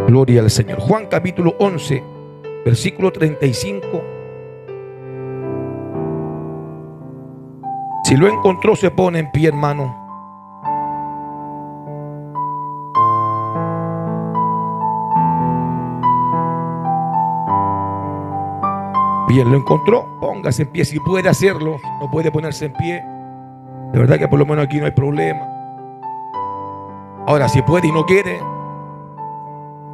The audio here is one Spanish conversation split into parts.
Gloria al Señor. Juan capítulo 11, versículo 35. Si lo encontró, se pone en pie, hermano. Bien, lo encontró, póngase en pie si puede hacerlo. No puede ponerse en pie, de verdad que por lo menos aquí no hay problema. Ahora, si puede y no quiere,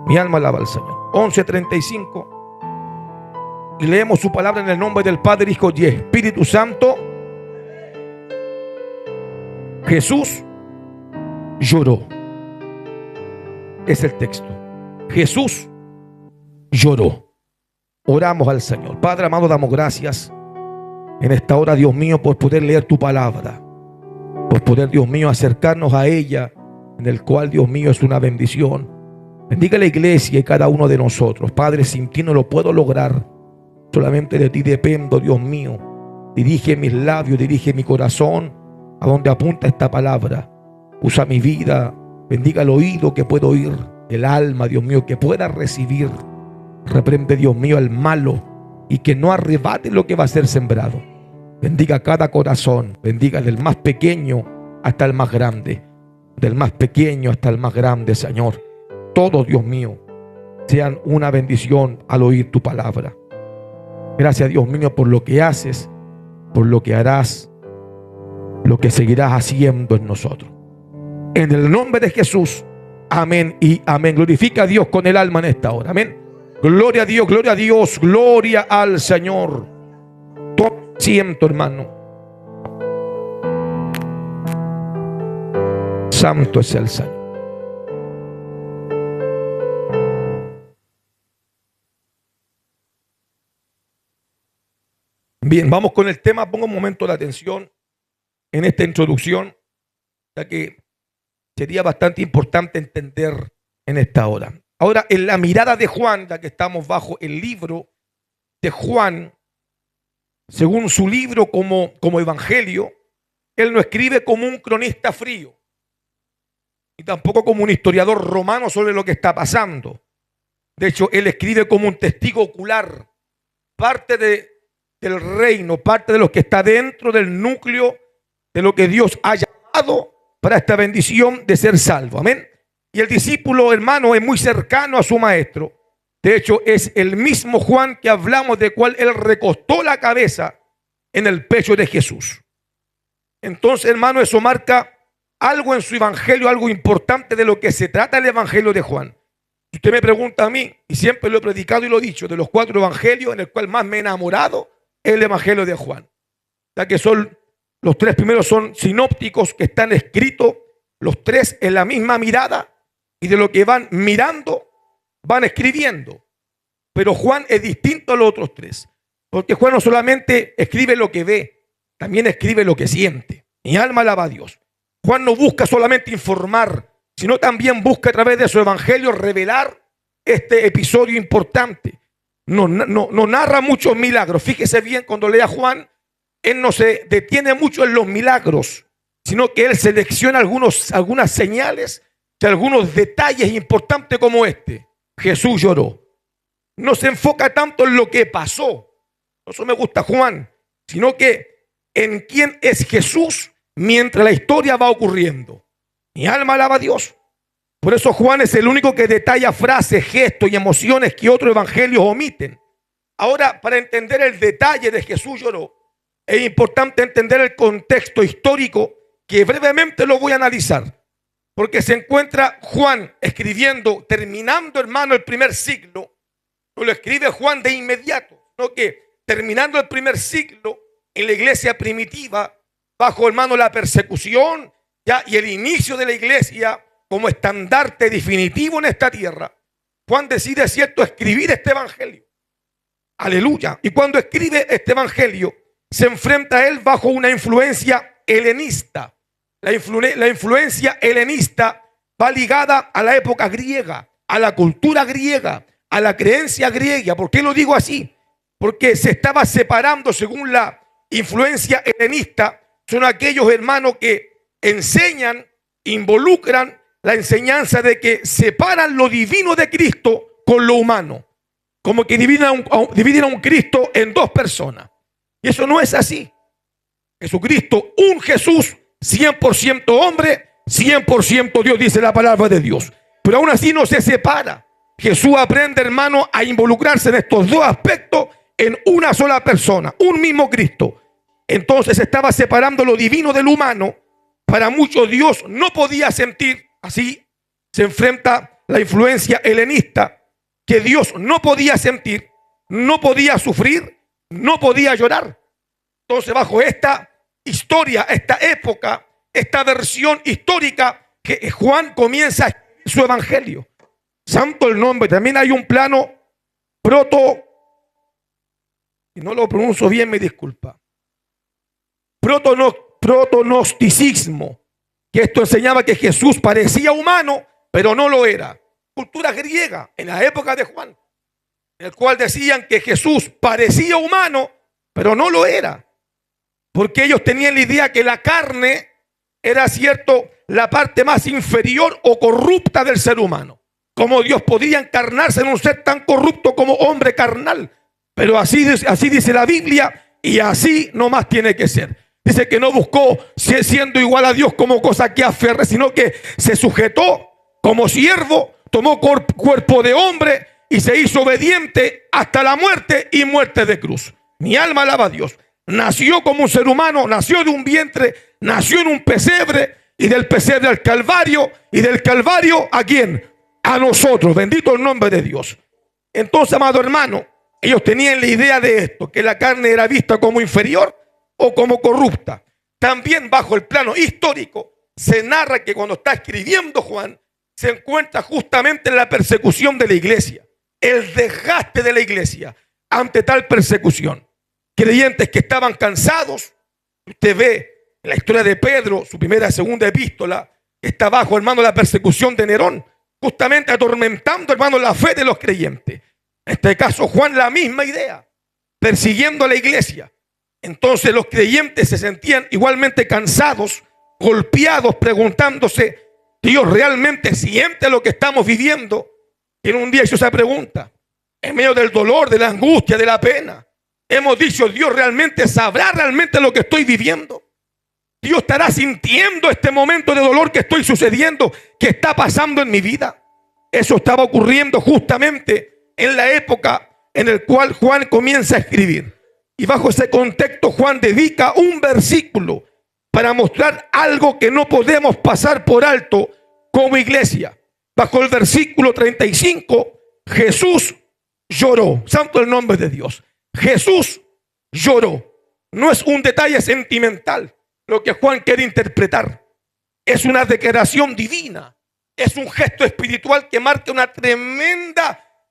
mi alma alaba al Señor. 11:35. Y leemos su palabra en el nombre del Padre, Hijo y Espíritu Santo. Jesús lloró. Es el texto. Jesús lloró. Oramos al Señor. Padre amado, damos gracias en esta hora, Dios mío, por poder leer tu palabra, por poder, Dios mío, acercarnos a ella, en el cual, Dios mío, es una bendición. Bendiga la iglesia y cada uno de nosotros. Padre, sin ti no lo puedo lograr. Solamente de ti dependo, Dios mío. Dirige mis labios, dirige mi corazón a donde apunta esta palabra. Usa mi vida. Bendiga el oído que puedo oír, el alma, Dios mío, que pueda recibir. Reprende, Dios mío, al malo y que no arrebate lo que va a ser sembrado. Bendiga cada corazón. Bendiga del más pequeño hasta el más grande, del más pequeño hasta el más grande, Señor. Todos, Dios mío, sean una bendición al oír tu palabra. Gracias, Dios mío, por lo que haces, por lo que harás, lo que seguirás haciendo en nosotros. En el nombre de Jesús, amén y amén. Glorifica a Dios con el alma en esta hora, amén. Gloria a Dios, gloria a Dios, gloria al Señor. Todo siento, hermano. Santo es el Señor. Bien, vamos con el tema. Pongo un momento de atención en esta introducción, ya que sería bastante importante entender en esta hora. Ahora, en la mirada de Juan, ya que estamos bajo el libro de Juan, según su libro como evangelio, él no escribe como un cronista frío, y tampoco como un historiador romano sobre lo que está pasando. De hecho, él escribe como un testigo ocular, parte del reino, parte de lo que está dentro del núcleo de lo que Dios ha llamado para esta bendición de ser salvo. Amén. Y el discípulo, hermano, es muy cercano a su maestro. De hecho, es el mismo Juan que hablamos, de cual él recostó la cabeza en el pecho de Jesús. Entonces, hermano, eso marca algo en su evangelio, algo importante de lo que se trata el evangelio de Juan. Si usted me pregunta a mí, y siempre lo he predicado y lo he dicho, de los 4 evangelios, en el cual más me he enamorado, es el evangelio de Juan. Ya que son los 3 primeros son sinópticos, que están escritos los 3 en la misma mirada, y de lo que van mirando, van escribiendo. Pero Juan es distinto a los otros 3. Porque Juan no solamente escribe lo que ve, también escribe lo que siente. Mi alma alaba a Dios. Juan no busca solamente informar, sino también busca a través de su evangelio revelar este episodio importante. No narra muchos milagros. Fíjese bien, cuando lea Juan, él no se detiene mucho en los milagros, sino que él selecciona algunas señales, algunos detalles importantes como este. Jesús lloró. No se enfoca tanto en lo que pasó, eso me gusta Juan, sino que en quién es Jesús mientras la historia va ocurriendo. Mi alma alaba a Dios. Por eso Juan es el único que detalla frases, gestos y emociones que otros evangelios omiten. Ahora, para entender el detalle de Jesús lloró, es importante entender el contexto histórico, que brevemente lo voy a analizar. Porque se encuentra Juan escribiendo, terminando, hermano, el primer siglo. No lo escribe Juan de inmediato, sino que terminando el primer siglo, en la iglesia primitiva, bajo, hermano, la persecución ya, y el inicio de la iglesia como estandarte definitivo en esta tierra, Juan decide, cierto, escribir este evangelio. Aleluya. Y cuando escribe este evangelio, se enfrenta a él bajo una influencia helenista. La influencia helenista va ligada a la época griega, a la cultura griega, a la creencia griega. ¿Por qué lo digo así? Porque se estaba separando, según la influencia helenista, son aquellos hermanos que enseñan, involucran la enseñanza de que separan lo divino de Cristo con lo humano. Como que dividen a un Cristo en dos personas. Y eso no es así. Jesucristo, un Jesús 100% hombre, 100% Dios, dice la palabra de Dios. Pero aún así no se separa. Jesús aprende, hermano, a involucrarse en estos dos aspectos en una sola persona, un mismo Cristo. Entonces estaba separando lo divino del humano. Para muchos Dios no podía sentir, así se enfrenta la influencia helenista, que Dios no podía sentir, no podía sufrir, no podía llorar. Entonces bajo esta historia, esta época, esta versión histórica, que Juan comienza su evangelio. Santo el nombre. También hay un plano si no lo pronuncio bien me disculpa, protonosticismo, que esto enseñaba que Jesús parecía humano, pero no lo era. Cultura griega en la época de Juan, en el cual decían que Jesús parecía humano, pero no lo era, porque ellos tenían la idea que la carne era, cierto, la parte más inferior o corrupta del ser humano. ¿Cómo Dios podía encarnarse en un ser tan corrupto como hombre carnal? Pero así dice la Biblia, y así nomás tiene que ser. Dice que no buscó, siendo igual a Dios, como cosa que aferre, sino que se sujetó como siervo, tomó cuerpo de hombre y se hizo obediente hasta la muerte, y muerte de cruz. Mi alma alaba a Dios. Nació como un ser humano, nació de un vientre, nació en un pesebre, y del pesebre al Calvario, y del Calvario ¿a quién? A nosotros. Bendito el nombre de Dios. Entonces, amado hermano, ellos tenían la idea de esto, que la carne era vista como inferior o como corrupta. También bajo el plano histórico se narra que cuando está escribiendo Juan, se encuentra justamente en la persecución de la iglesia, el desgaste de la iglesia ante tal persecución. Creyentes que estaban cansados. Usted ve en la historia de Pedro, su primera y segunda epístola, está bajo, hermano, la persecución de Nerón, justamente atormentando, hermano, la fe de los creyentes. En este caso Juan, la misma idea, persiguiendo a la iglesia. Entonces los creyentes se sentían igualmente cansados, golpeados, preguntándose, ¿Dios realmente siente lo que estamos viviendo? Y en un día hizo esa pregunta, en medio del dolor, de la angustia, de la pena. Hemos dicho, ¿Dios realmente sabrá realmente lo que estoy viviendo? ¿Dios estará sintiendo este momento de dolor que estoy sucediendo, que está pasando en mi vida? Eso estaba ocurriendo justamente en la época en la cual Juan comienza a escribir. Y bajo ese contexto Juan dedica un versículo para mostrar algo que no podemos pasar por alto como iglesia. Bajo el versículo 35, Jesús lloró. Santo el nombre de Dios. Jesús lloró. No es un detalle sentimental lo que Juan quiere interpretar. Es una declaración divina. Es un gesto espiritual que marca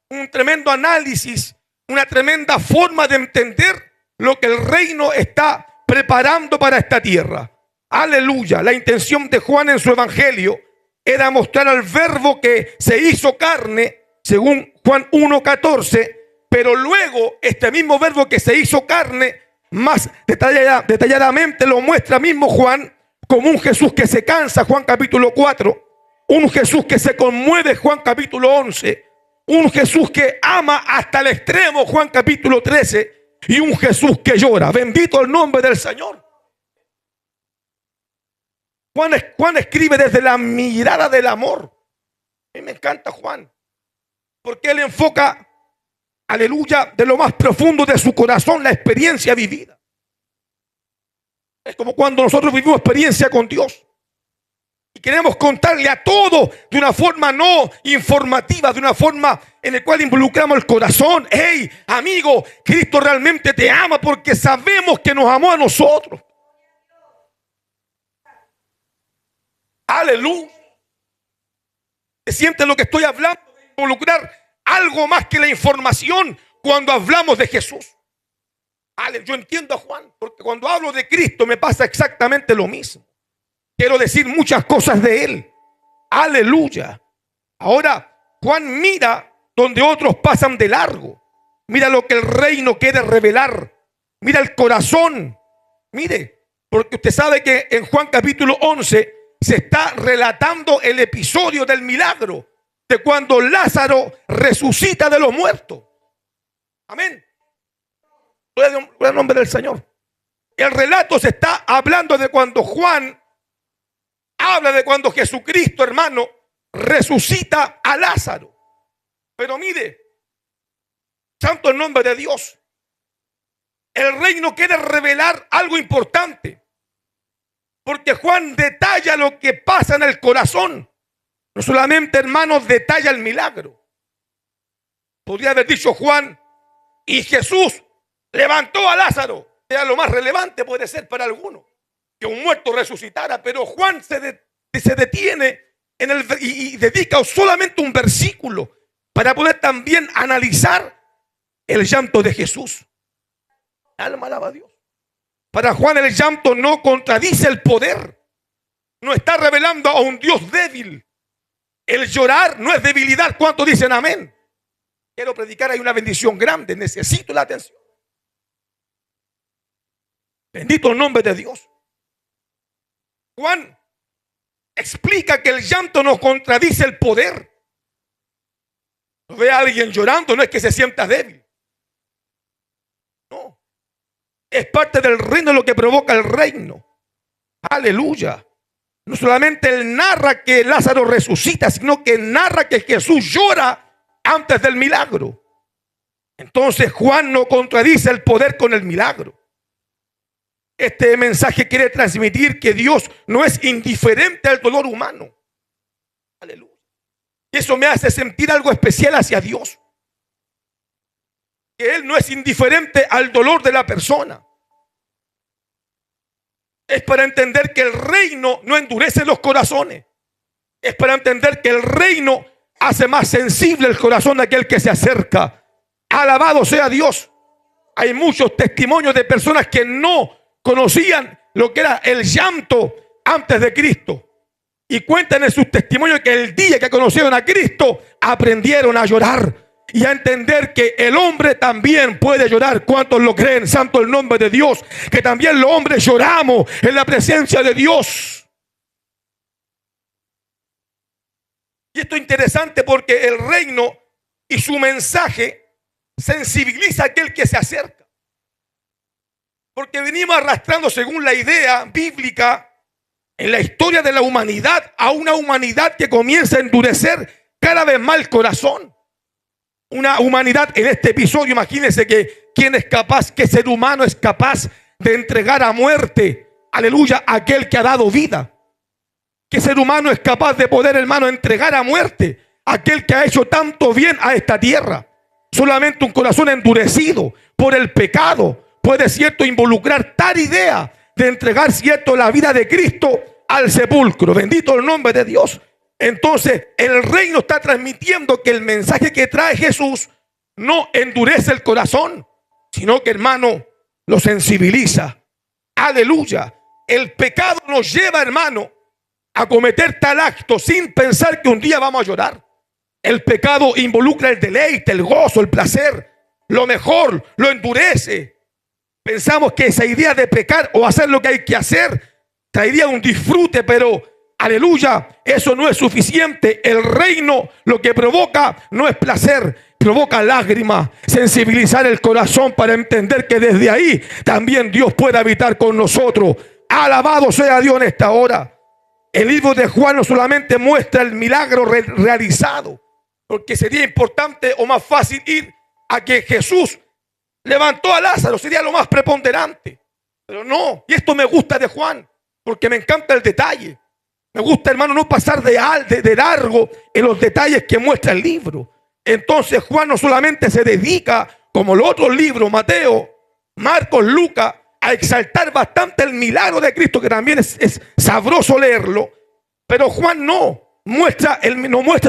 un tremendo análisis, una tremenda forma de entender lo que el reino está preparando para esta tierra. Aleluya. La intención de Juan en su evangelio era mostrar al verbo que se hizo carne, según Juan 1:14, pero luego este mismo verbo que se hizo carne, más detalladamente lo muestra mismo Juan como un Jesús que se cansa, Juan capítulo 4, un Jesús que se conmueve, Juan capítulo 11, un Jesús que ama hasta el extremo, Juan capítulo 13, y un Jesús que llora. Bendito el nombre del Señor. Juan escribe desde la mirada del amor. A mí me encanta Juan, porque él enfoca, aleluya, de lo más profundo de su corazón la experiencia vivida. Es como cuando nosotros vivimos experiencia con Dios y queremos contarle a todo de una forma no informativa, de una forma en la cual involucramos el corazón. Hey, amigo, Cristo realmente te ama porque sabemos que nos amó a nosotros. Aleluya. ¿Se siente lo que estoy hablando? De involucrar algo más que la información cuando hablamos de Jesús. Yo entiendo a Juan, porque cuando hablo de Cristo me pasa exactamente lo mismo. Quiero decir muchas cosas de Él. Aleluya. Ahora, Juan mira donde otros pasan de largo. Mira lo que el reino quiere revelar. Mira el corazón. Mire, porque usted sabe que en Juan capítulo 11 se está relatando el episodio del milagro de cuando Lázaro resucita de los muertos. Amén. Gloria al nombre del Señor. El relato se está hablando de cuando Juan habla de cuando Jesucristo, hermano, resucita a Lázaro. Pero mire, santo el nombre de Dios, el reino quiere revelar algo importante, porque Juan detalla lo que pasa en el corazón. No solamente, hermanos, detalla el milagro. Podría haber dicho Juan, y Jesús levantó a Lázaro. Era lo más relevante, puede ser para algunos, que un muerto resucitara. Pero Juan se detiene y dedica solamente un versículo para poder también analizar el llanto de Jesús. Alma alaba a Dios. Para Juan el llanto no contradice el poder. No está revelando a un Dios débil. El llorar no es debilidad. ¿Cuántos dicen amén? Quiero predicar, hay una bendición grande. Necesito la atención. Bendito el nombre de Dios. Juan explica que el llanto no contradice el poder. No ve a alguien llorando, no es que se sienta débil. No. Es parte del reino lo que provoca el reino. Aleluya. No solamente él narra que Lázaro resucita, sino que narra que Jesús llora antes del milagro. Entonces Juan no contradice el poder con el milagro. Este mensaje quiere transmitir que Dios no es indiferente al dolor humano. Aleluya. Y eso me hace sentir algo especial hacia Dios. Que Él no es indiferente al dolor de la persona. Es para entender que el reino no endurece los corazones. Es para entender que el reino hace más sensible el corazón de aquel que se acerca. Alabado sea Dios. Hay muchos testimonios de personas que no conocían lo que era el llanto antes de Cristo. Y cuentan en sus testimonios que el día que conocieron a Cristo, aprendieron a llorar y a entender que el hombre también puede llorar. ¿Cuántos lo creen? Santo el nombre de Dios. Que también los hombres lloramos en la presencia de Dios. Y esto es interesante porque el reino y su mensaje sensibiliza a aquel que se acerca. Porque venimos arrastrando, según la idea bíblica, en la historia de la humanidad, a una humanidad que comienza a endurecer cada vez más el corazón. Una humanidad en este episodio, imagínense que quién es capaz, qué ser humano es capaz de entregar a muerte, aleluya, a aquel que ha dado vida. ¿Qué ser humano es capaz de poder, hermano, entregar a muerte a aquel que ha hecho tanto bien a esta tierra? Solamente un corazón endurecido por el pecado puede, cierto, involucrar tal idea de entregar, cierto, la vida de Cristo al sepulcro. Bendito el nombre de Dios. Entonces el reino está transmitiendo que el mensaje que trae Jesús no endurece el corazón, sino que, hermano, lo sensibiliza. Aleluya. El pecado nos lleva, hermano, a cometer tal acto sin pensar que un día vamos a llorar. El pecado involucra el deleite, el gozo, el placer, lo mejor, lo endurece. Pensamos que esa idea de pecar o hacer lo que hay que hacer traería un disfrute, pero aleluya, eso no es suficiente. El reino lo que provoca no es placer, provoca lágrimas, sensibilizar el corazón para entender que desde ahí también Dios puede habitar con nosotros. Alabado sea Dios en esta hora. El libro de Juan no solamente muestra el milagro realizado, porque sería importante o más fácil ir a que Jesús levantó a Lázaro, sería lo más preponderante. Pero no, y esto me gusta de Juan, porque me encanta el detalle. Me gusta, hermano, no pasar de largo en los detalles que muestra el libro. Entonces Juan no solamente se dedica, como los otros libros, Mateo, Marcos, Lucas, a exaltar bastante el milagro de Cristo, que también es sabroso leerlo, pero Juan no muestra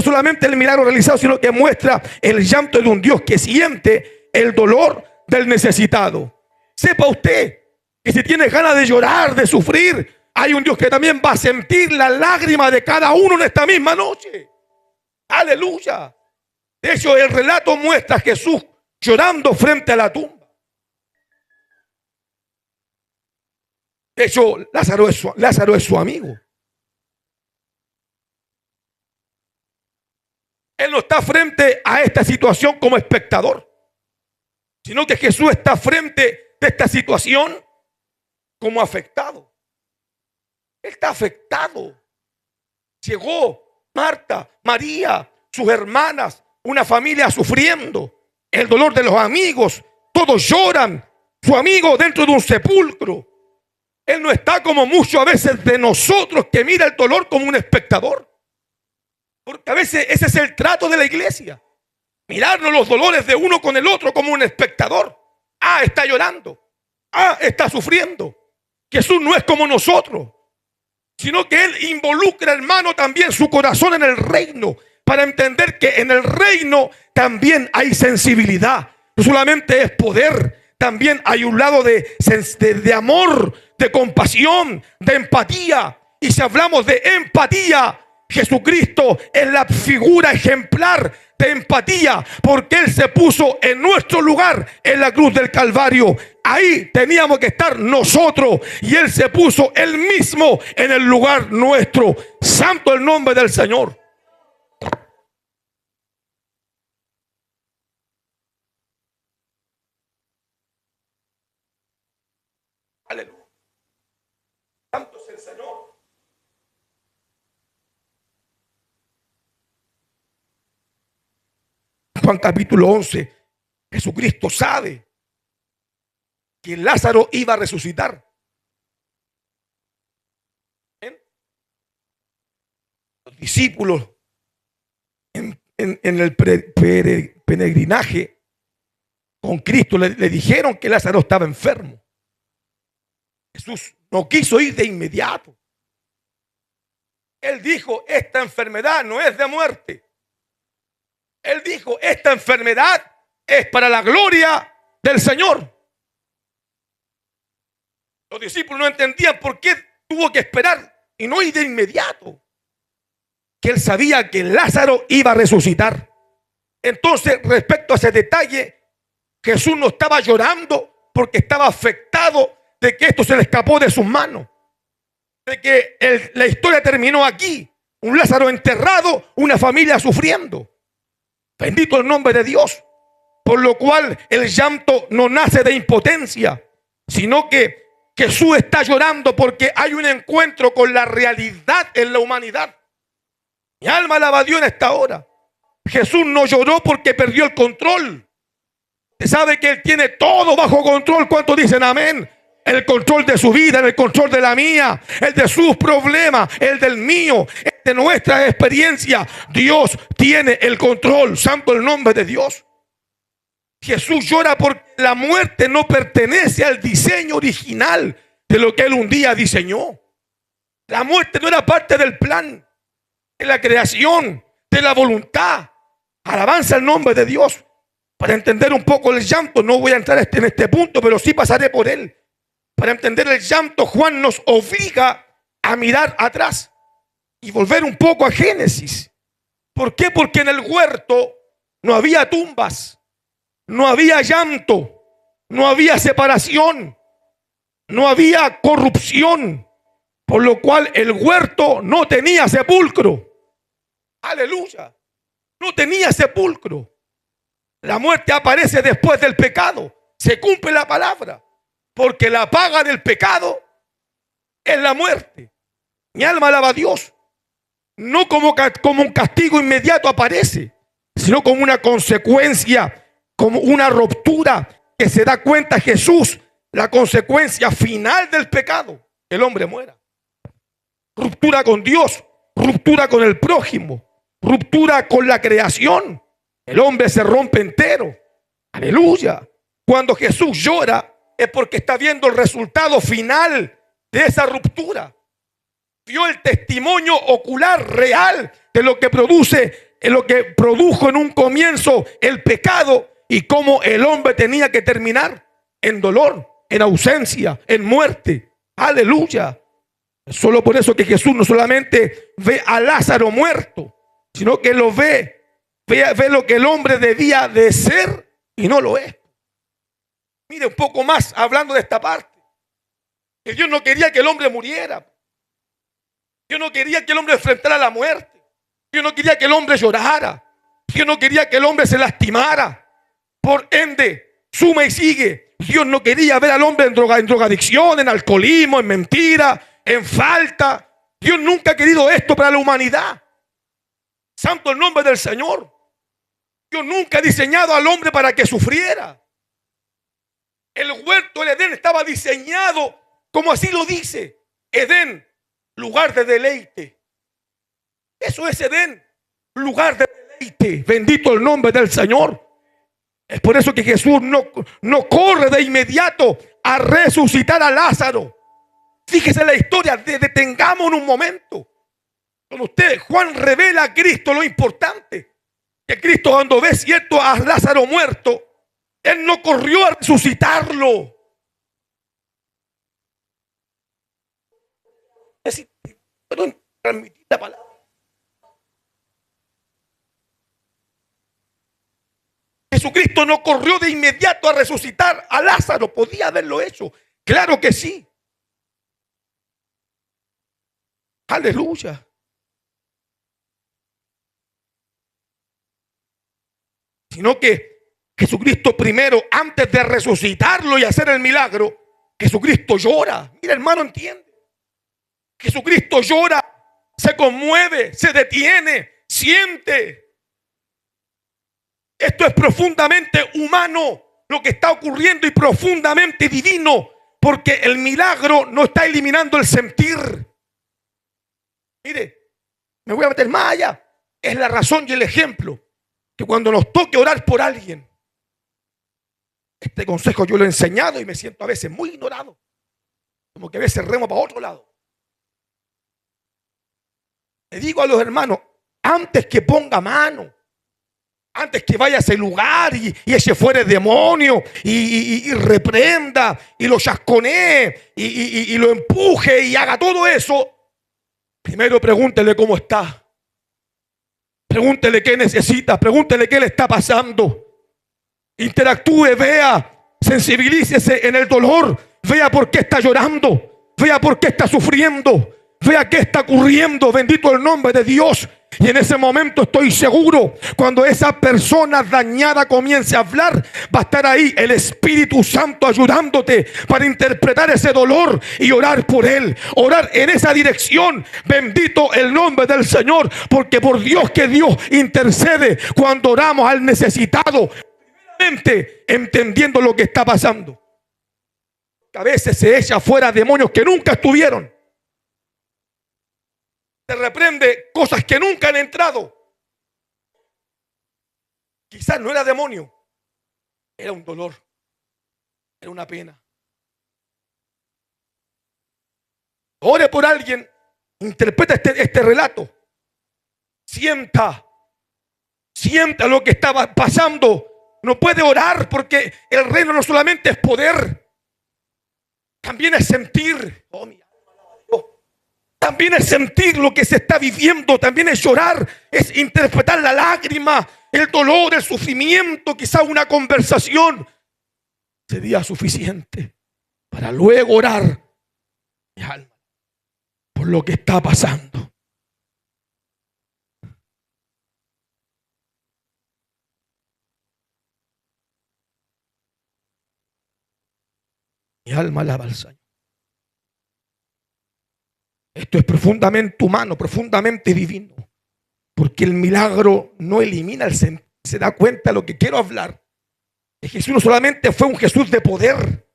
solamente el milagro realizado, sino que muestra el llanto de un Dios que siente el dolor del necesitado. Sepa usted que si tiene ganas de llorar, de sufrir, hay un Dios que también va a sentir la lágrima de cada uno en esta misma noche. Aleluya. De hecho, el relato muestra a Jesús llorando frente a la tumba. De hecho, Lázaro es su amigo. Él no está frente a esta situación como espectador, sino que Jesús está frente de esta situación como afectado. Él está afectado. Llegó Marta, María, sus hermanas, una familia sufriendo, el dolor de los amigos, todos lloran, su amigo dentro de un sepulcro. Él no está como muchos a veces de nosotros que mira el dolor como un espectador. Porque a veces ese es el trato de la iglesia. Mirarnos los dolores de uno con el otro como un espectador. Ah, está llorando. Ah, está sufriendo. Jesús no es como nosotros, sino que Él involucra, hermano, también su corazón en el reino, para entender que en el reino también hay sensibilidad. No solamente es poder, también hay un lado de amor, de compasión, de empatía. Y si hablamos de empatía, Jesucristo es la figura ejemplar de empatía, porque Él se puso en nuestro lugar en la cruz del Calvario. Ahí teníamos que estar nosotros y Él se puso Él mismo en el lugar nuestro. Santo el nombre del Señor. Aleluya. Santo es el Señor. Juan capítulo 11, Jesucristo sabe que Lázaro iba a resucitar. Los discípulos en el peregrinaje con Cristo le dijeron que Lázaro estaba enfermo. Jesús no quiso ir de inmediato. Él dijo, esta enfermedad no es de muerte. Él dijo, esta enfermedad es para la gloria del Señor. Los discípulos no entendían por qué tuvo que esperar y no ir de inmediato. Que Él sabía que Lázaro iba a resucitar. Entonces, respecto a ese detalle, Jesús no estaba llorando porque estaba afectado de que esto se le escapó de sus manos. De que la historia terminó aquí. Un Lázaro enterrado, una familia sufriendo. Bendito el nombre de Dios. Por lo cual el llanto no nace de impotencia, sino que Jesús está llorando porque hay un encuentro con la realidad en la humanidad. Mi alma alaba a Dios en esta hora. Jesús no lloró porque perdió el control. Usted sabe que Él tiene todo bajo control. ¿Cuántos dicen amén? El control de su vida, el control de la mía, el de sus problemas, el del mío, el de nuestra experiencia. Dios tiene el control. Santo el nombre de Dios. Jesús llora porque la muerte no pertenece al diseño original de lo que Él un día diseñó. La muerte no era parte del plan, de la creación, de la voluntad. Alabanza al nombre de Dios. Para entender un poco el llanto, no voy a entrar en este punto, pero sí pasaré por él. Para entender el llanto, Juan nos obliga a mirar atrás y volver un poco a Génesis. ¿Por qué? Porque en el huerto no había tumbas, no había llanto, no había separación, no había corrupción, por lo cual el huerto no tenía sepulcro. Aleluya, no tenía sepulcro. La muerte aparece después del pecado. Se cumple la palabra. Porque la paga del pecado es la muerte. Mi alma alaba a Dios. No como un castigo inmediato aparece, sino como una consecuencia, como una ruptura que se da cuenta Jesús, la consecuencia final del pecado, que el hombre muera. Ruptura con Dios, ruptura con el prójimo, ruptura con la creación. El hombre se rompe entero. Aleluya. Cuando Jesús llora, es porque está viendo el resultado final de esa ruptura. Vio el testimonio ocular real de lo que produce, en lo que produjo en un comienzo el pecado y cómo el hombre tenía que terminar en dolor, en ausencia, en muerte. Aleluya. Solo por eso que Jesús no solamente ve a Lázaro muerto, sino que lo ve lo que el hombre debía de ser y no lo es. Mire un poco más hablando de esta parte. Que Dios no quería que el hombre muriera. Dios no quería que el hombre enfrentara la muerte. Dios no quería que el hombre llorara. Dios no quería que el hombre se lastimara. Por ende, suma y sigue. Dios no quería ver al hombre en drogadicción, en alcoholismo, en mentira, en falta. Dios nunca ha querido esto para la humanidad. Santo el nombre del Señor. Dios nunca ha diseñado al hombre para que sufriera. El huerto del Edén estaba diseñado, como así lo dice, Edén, lugar de deleite. Eso es Edén, lugar de deleite. Bendito el nombre del Señor. Es por eso que Jesús no corre de inmediato a resucitar a Lázaro. Fíjese la historia, detengamos un momento. Cuando Juan revela a Cristo lo importante, que Cristo cuando ve cierto a Lázaro muerto, Él no corrió a resucitarlo. Es decir, puedo transmitir la palabra. Jesucristo no corrió de inmediato a resucitar a Lázaro. ¿Podía haberlo hecho? Claro que sí. Aleluya. Sino que Jesucristo primero, antes de resucitarlo y hacer el milagro, Jesucristo llora. Mira, hermano, entiende. Jesucristo llora, se conmueve, se detiene, siente. Esto es profundamente humano lo que está ocurriendo y profundamente divino, porque el milagro no está eliminando el sentir. Mire, me voy a meter más allá. Es la razón y el ejemplo que cuando nos toque orar por alguien, este consejo yo lo he enseñado y me siento a veces muy ignorado, como que a veces remo para otro lado. Le digo a los hermanos, antes que ponga mano, antes que vaya a ese lugar y eche fuera el demonio y reprenda y lo chasconee y lo empuje y haga todo eso, primero pregúntele cómo está. Pregúntele qué necesita, pregúntele qué le está pasando. Interactúe, vea, sensibilícese en el dolor, vea por qué está llorando, vea por qué está sufriendo, vea qué está ocurriendo. Bendito el nombre de Dios. Y en ese momento estoy seguro, cuando esa persona dañada comience a hablar, va a estar ahí el Espíritu Santo ayudándote para interpretar ese dolor y orar por él, orar en esa dirección. Bendito el nombre del Señor, porque por Dios que Dios intercede cuando oramos al necesitado, primeramente entendiendo lo que está pasando. A veces se echa fuera demonios que nunca estuvieron. Se reprende cosas que nunca han entrado. Quizás no era demonio, era un dolor, era una pena. Ore por alguien, interpreta este relato, sienta lo que estaba pasando. No puede orar porque el reino no solamente es poder, también es sentir. Oh, mi También es sentir lo que se está viviendo, también es llorar, es interpretar la lágrima, el dolor, el sufrimiento, quizá una conversación. Sería suficiente para luego orar, mi alma, por lo que está pasando. Mi alma alaba al Señor. Esto es profundamente humano, profundamente divino, porque el milagro no elimina el sentir. Se da cuenta de lo que quiero hablar. Que Jesús no solamente fue un Jesús de poder,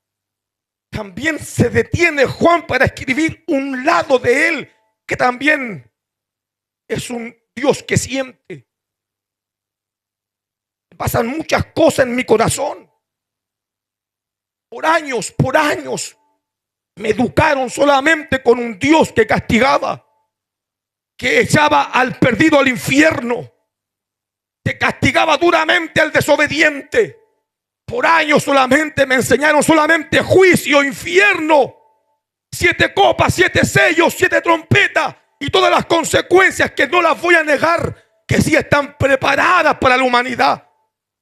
también se detiene Juan para escribir un lado de él que también es un Dios que siente. Pasan muchas cosas en mi corazón. Por años me educaron solamente con un Dios que castigaba, que echaba al perdido al infierno, que castigaba duramente al desobediente. Por años solamente me enseñaron solamente juicio, infierno, 7 copas, 7 sellos, 7 trompetas y todas las consecuencias que no las voy a negar, que sí están preparadas para la humanidad.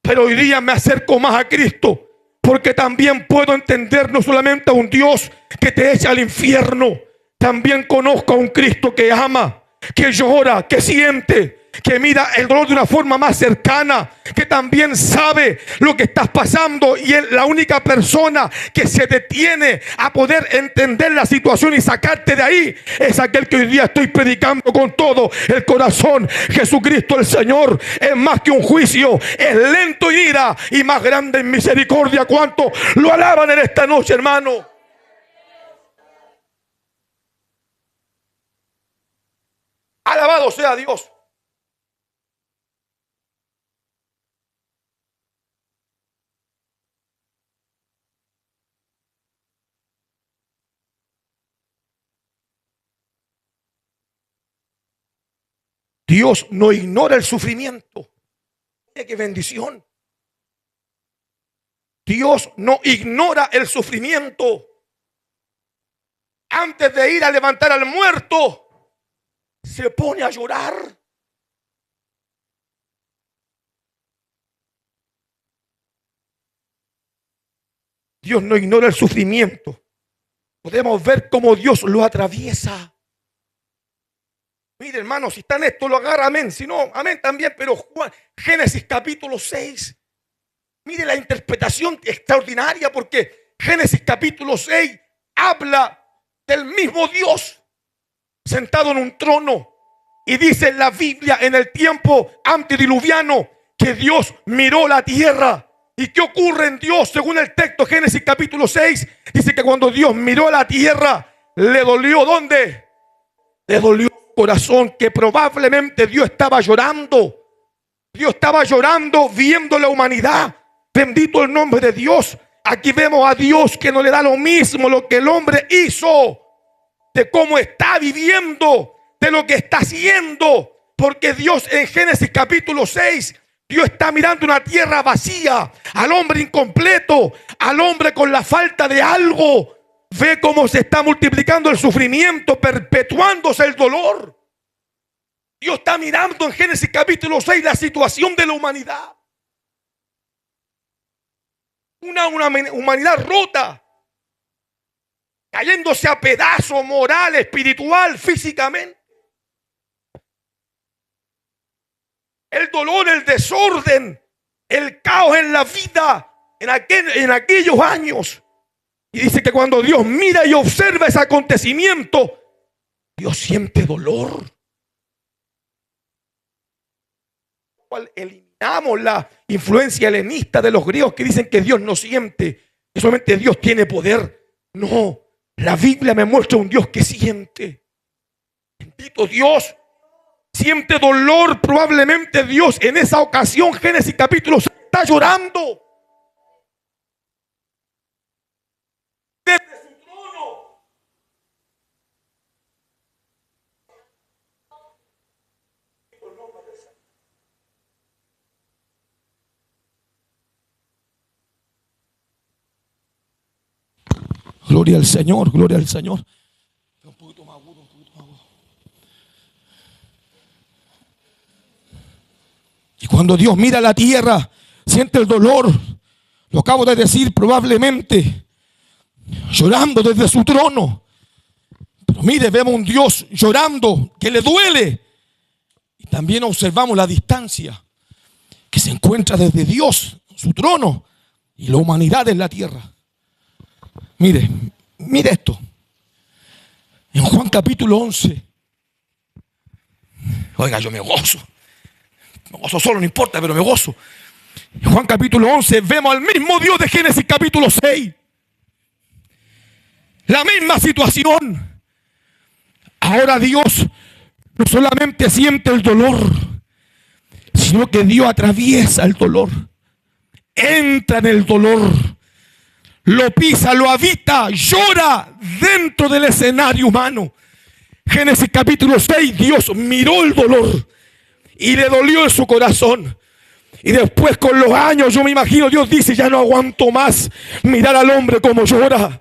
Pero hoy día me acerco más a Cristo, porque también puedo entender no solamente a un Dios que te echa al infierno, también conozco a un Cristo que ama, que llora, que siente, que mira el dolor de una forma más cercana, que también sabe lo que estás pasando, y la única persona que se detiene a poder entender la situación y sacarte de ahí es aquel que hoy día estoy predicando con todo el corazón. Jesucristo el Señor es más que un juicio, es lento en ira y más grande en misericordia. ¿Cuánto lo alaban en esta noche, hermano? Alabado sea Dios. Dios no ignora el sufrimiento. ¡Qué bendición! Dios no ignora el sufrimiento. Antes de ir a levantar al muerto, se pone a llorar. Dios no ignora el sufrimiento. Podemos ver cómo Dios lo atraviesa. Mire, hermano, si está en esto, lo agarra, amén. Si no, amén también. Pero Génesis capítulo 6. Mire la interpretación extraordinaria, porque Génesis capítulo 6 habla del mismo Dios sentado en un trono. Y dice en la Biblia, en el tiempo antediluviano, que Dios miró la tierra. ¿Y qué ocurre en Dios? Según el texto Génesis capítulo 6, dice que cuando Dios miró la tierra, le dolió. ¿Dónde? Le dolió el corazón, que probablemente Dios estaba llorando. Dios estaba llorando viendo la humanidad. Bendito el nombre de Dios. Aquí vemos a Dios que no le da lo mismo lo que el hombre hizo, de cómo está viviendo, de lo que está haciendo. Porque Dios en Génesis capítulo 6, Dios está mirando una tierra vacía, al hombre incompleto, al hombre con la falta de algo. Ve cómo se está multiplicando el sufrimiento, perpetuándose el dolor. Dios está mirando en Génesis capítulo 6 la situación de la humanidad. Una humanidad rota, cayéndose a pedazos moral, espiritual, físicamente. El dolor, el desorden, el caos en la vida en aquellos años. Y dice que cuando Dios mira y observa ese acontecimiento, Dios siente dolor. Eliminamos la influencia helenista de los griegos que dicen que Dios no siente, que solamente Dios tiene poder. No, la Biblia me muestra un Dios que siente. Bendito Dios. Siente dolor. Probablemente Dios en esa ocasión, Génesis capítulo 6, está llorando. Desde su trono. Gloria al Señor, gloria al Señor. Un poquito más agudo, un poquito más agudo. Y cuando Dios mira la tierra, siente el dolor. Lo acabo de decir, probablemente llorando desde su trono. Pero mire, vemos un Dios llorando, que le duele. Y también observamos la distancia que se encuentra desde Dios, su trono, y la humanidad en la tierra. Mire esto. En Juan capítulo 11. Oiga, yo me gozo. Me gozo solo, no importa, pero me gozo. En Juan capítulo 11 vemos al mismo Dios de Génesis capítulo 6. La misma situación. Ahora Dios no solamente siente el dolor, sino que Dios atraviesa el dolor. Entra en el dolor. Lo pisa, lo habita, llora dentro del escenario humano. Génesis capítulo 6, Dios miró el dolor y le dolió en su corazón. Y después con los años, yo me imagino, Dios dice, ya no aguanto más mirar al hombre como llora.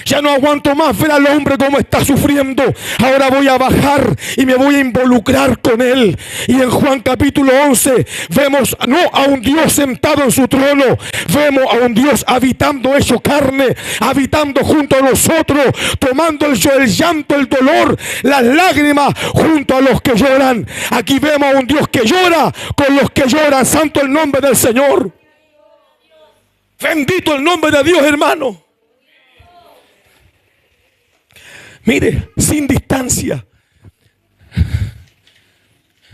Ya no aguanto más ver al hombre como está sufriendo. Ahora voy a bajar y me voy a involucrar con él. Y en Juan capítulo 11 vemos no a un Dios sentado en su trono, vemos a un Dios habitando hecho carne, habitando junto a nosotros, tomando el llanto, el dolor, las lágrimas junto a los que lloran. Aquí vemos a un Dios que llora con los que lloran. Santo el nombre del Señor. Bendito el nombre de Dios, hermano. Mire, sin distancia.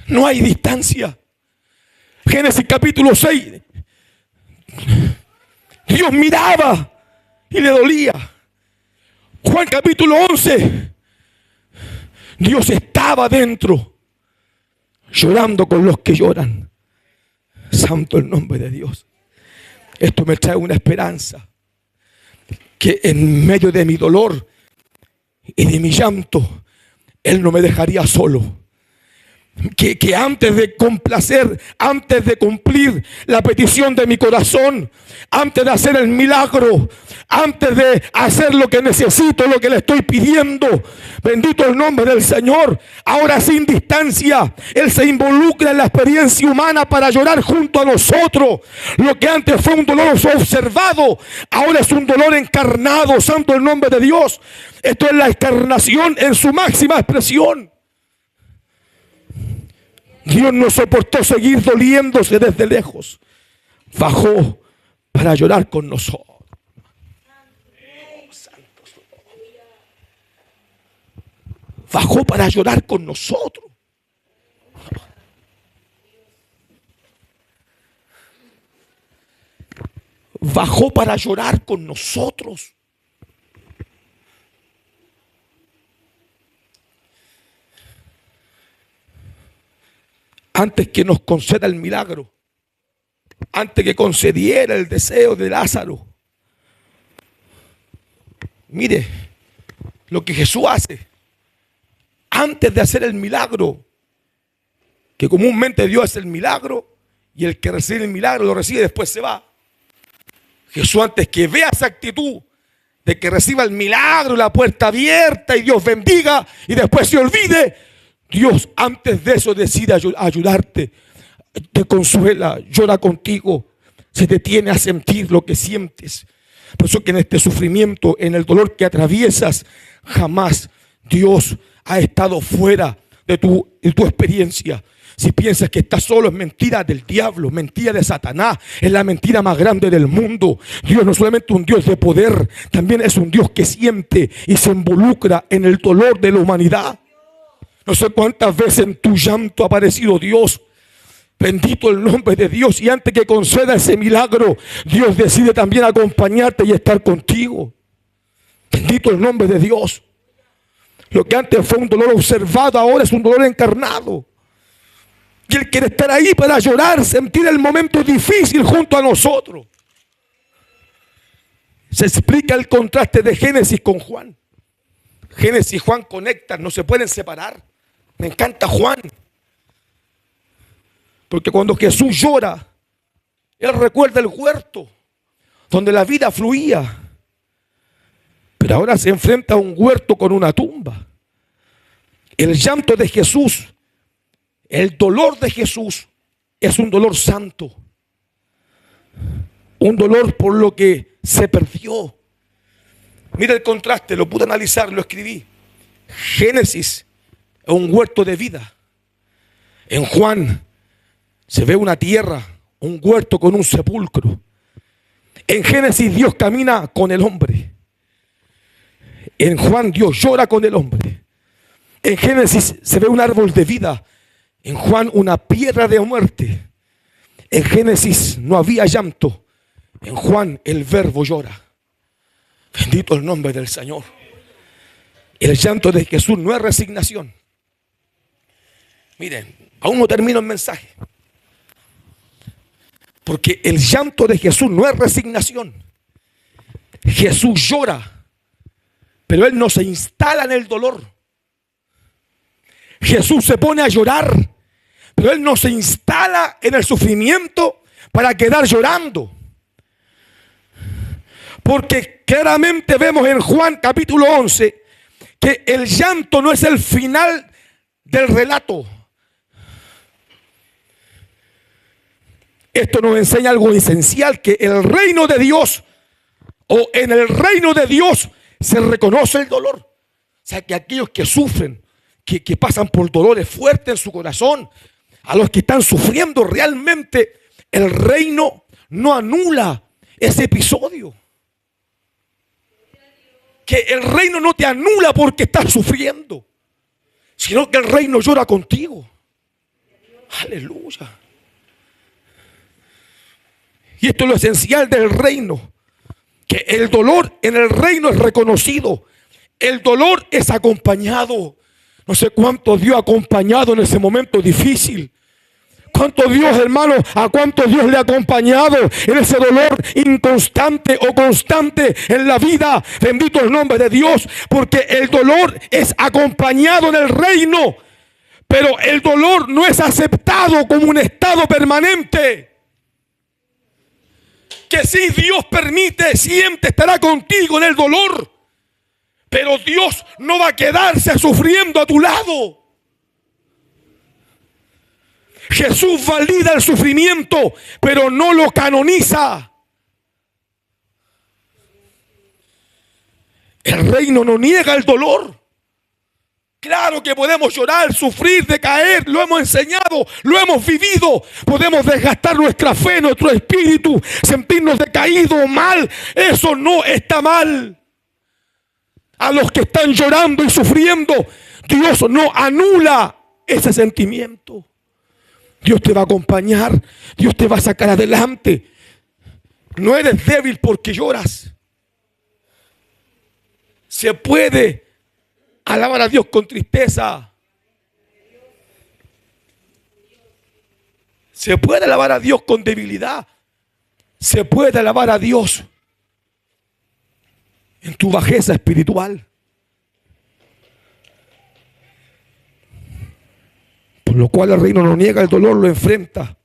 No hay distancia. Génesis capítulo 6. Dios miraba y le dolía. Juan capítulo 11. Dios estaba dentro, llorando con los que lloran. Santo el nombre de Dios. Esto me trae una esperanza. Que en medio de mi dolor y de mi llanto, Él no me dejaría solo. Que antes de complacer, antes de cumplir la petición de mi corazón, antes de hacer el milagro, antes de hacer lo que necesito, lo que le estoy pidiendo, bendito el nombre del Señor, ahora sin distancia, Él se involucra en la experiencia humana para llorar junto a nosotros. Lo que antes fue un dolor observado, ahora es un dolor encarnado. Santo el nombre de Dios. Esto es la encarnación en su máxima expresión. Dios no soportó seguir doliéndose desde lejos. Bajó para llorar con nosotros. Bajó para llorar con nosotros. Bajó para llorar con nosotros. Antes que nos conceda el milagro, antes que concediera el deseo de Lázaro. Mire lo que Jesús hace. Antes de hacer el milagro, que comúnmente Dios hace el milagro y el que recibe el milagro lo recibe y después se va. Jesús, antes que vea esa actitud de que reciba el milagro, la puerta abierta y Dios bendiga y después se olvide, Dios antes de eso decide ayudarte, te consuela, llora contigo, se detiene a sentir lo que sientes. Por eso que en este sufrimiento, en el dolor que atraviesas, jamás Dios ha estado fuera de tu experiencia. Si piensas que estás solo, es mentira del diablo, mentira de Satanás, es la mentira más grande del mundo. Dios no es solamente un Dios de poder, también es un Dios que siente y se involucra en el dolor de la humanidad. No sé cuántas veces en tu llanto ha aparecido Dios. Bendito el nombre de Dios. Y antes que conceda ese milagro, Dios decide también acompañarte y estar contigo. Bendito el nombre de Dios. Lo que antes fue un dolor observado, ahora es un dolor encarnado. Y Él quiere estar ahí para llorar, sentir el momento difícil junto a nosotros. Se explica el contraste de Génesis con Juan. Génesis y Juan conectan, no se pueden separar. Me encanta Juan. Porque cuando Jesús llora, Él recuerda el huerto donde la vida fluía. Pero ahora se enfrenta a un huerto con una tumba. El llanto de Jesús, el dolor de Jesús es un dolor santo. Un dolor por lo que se perdió. Mira el contraste, lo pude analizar, lo escribí. Génesis es un huerto de vida. En Juan se ve una tierra, un huerto con un sepulcro. En Génesis Dios camina con el hombre. En Juan Dios llora con el hombre. En Génesis se ve un árbol de vida. En Juan una piedra de muerte. En Génesis no había llanto. En Juan el verbo llora. Bendito el nombre del Señor. El llanto de Jesús no es resignación. Miren, aún no termino el mensaje. Porque el llanto de Jesús no es resignación. Jesús llora, pero Él no se instala en el dolor. Jesús se pone a llorar, pero Él no se instala en el sufrimiento para quedar llorando. Porque claramente vemos en Juan capítulo 11 que el llanto no es el final del relato. Esto nos enseña algo esencial, que el reino de Dios, o en el reino de Dios, se reconoce el dolor. O sea, que aquellos que sufren, que pasan por dolores fuertes en su corazón, a los que están sufriendo realmente, el reino no anula ese episodio. Que el reino no te anula porque estás sufriendo, sino que el reino llora contigo. Aleluya. Y esto es lo esencial del reino, que el dolor en el reino es reconocido. El dolor es acompañado. No sé cuánto Dios ha acompañado en ese momento difícil. Cuánto Dios, hermano, a cuánto Dios le ha acompañado en ese dolor inconstante o constante en la vida. Bendito el nombre de Dios, porque el dolor es acompañado en el reino, pero el dolor no es aceptado como un estado permanente. Que si Dios permite, siempre estará contigo en el dolor, pero Dios no va a quedarse sufriendo a tu lado. Jesús valida el sufrimiento, pero no lo canoniza. El reino no niega el dolor. Claro que podemos llorar, sufrir, decaer, lo hemos enseñado, lo hemos vivido. Podemos desgastar nuestra fe, nuestro espíritu, sentirnos decaídos, mal. Eso no está mal. A los que están llorando y sufriendo, Dios no anula ese sentimiento. Dios te va a acompañar, Dios te va a sacar adelante. No eres débil porque lloras. Se puede alabar a Dios con tristeza. Se puede alabar a Dios con debilidad. Se puede alabar a Dios en tu bajeza espiritual. Por lo cual el reino no niega el dolor, lo enfrenta.